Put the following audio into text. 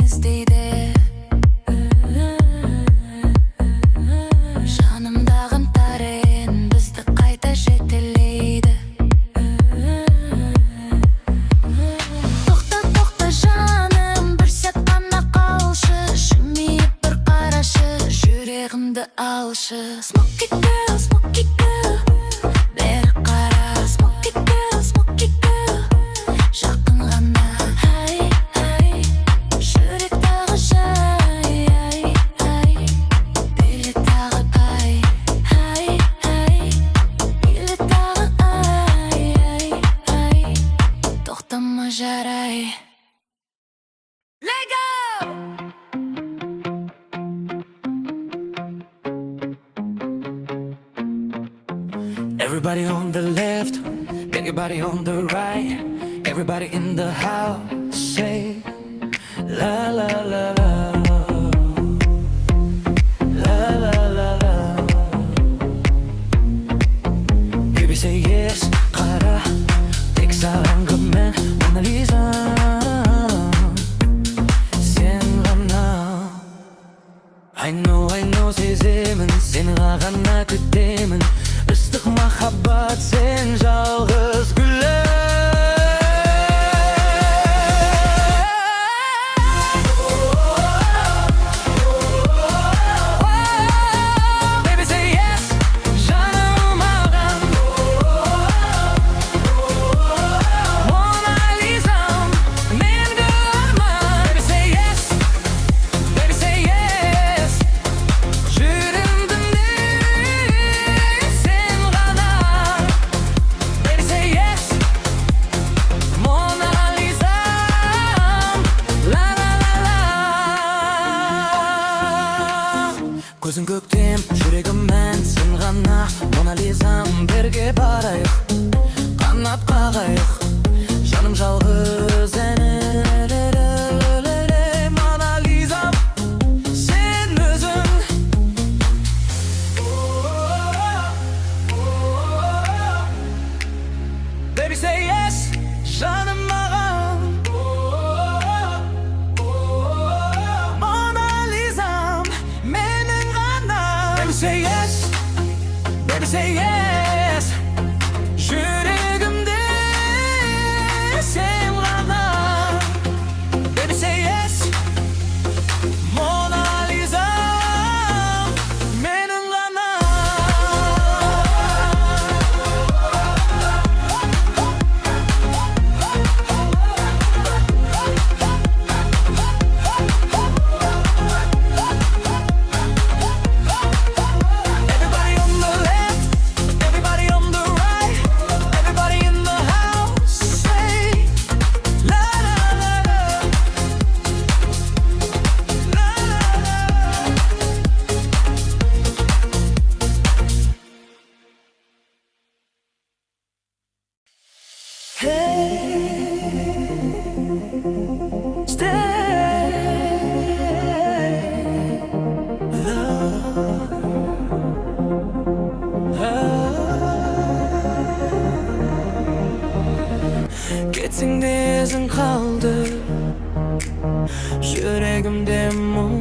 іздейді. Жанымдағы тарин бізді қайта жетелейді. Тоқта, тоқта жаным, бір сәт қана қалшы. Жымиып бір қарашы, жүрегімді алшы. Smoky girl, smoky girl, бері қара. Smoky girl, smoky girl, жақын ғана. Ай, ай, жүрек тағы жай. Ай, ай, биле тағы ай. Ай, ай, биле тағы ай. Ай, ай, тоқтама жарай. Let go! Everybody on the left, get your body on the right. Everybody in the house, say la la la la. La la la la. Baby say yes, қара, тек саған күмән, Mona Lisa. Сен ғана. I know сеземін, сені ғана күтемін. Ыстық махаббат сен жалғыз гүлім. Baby say yes, жаным маған. Mona Lisa'm, менгі арман. Baby say yes, жүрегімді сен ғана. Baby say yes, Mona Lisa'm, la la la la. Көзің көктем, жүрегім мән, сен ғана. Mona Lisa'm, бірге барайық, қанат қағайық, жаным жалғыз әні. Mona Lisa'm, сен өзің. Baby say yes, жаным маған. Mona Lisa'm, менің ғана. Baby say yes, жүрегімде сен ғана. Baby say yes, Mona Lisa'm, менің ғана. Everybody on the left, everybody on the right, everybody in the house, say la la la la. La la la. Кетсең де ізің қалды, жүрегімде мұң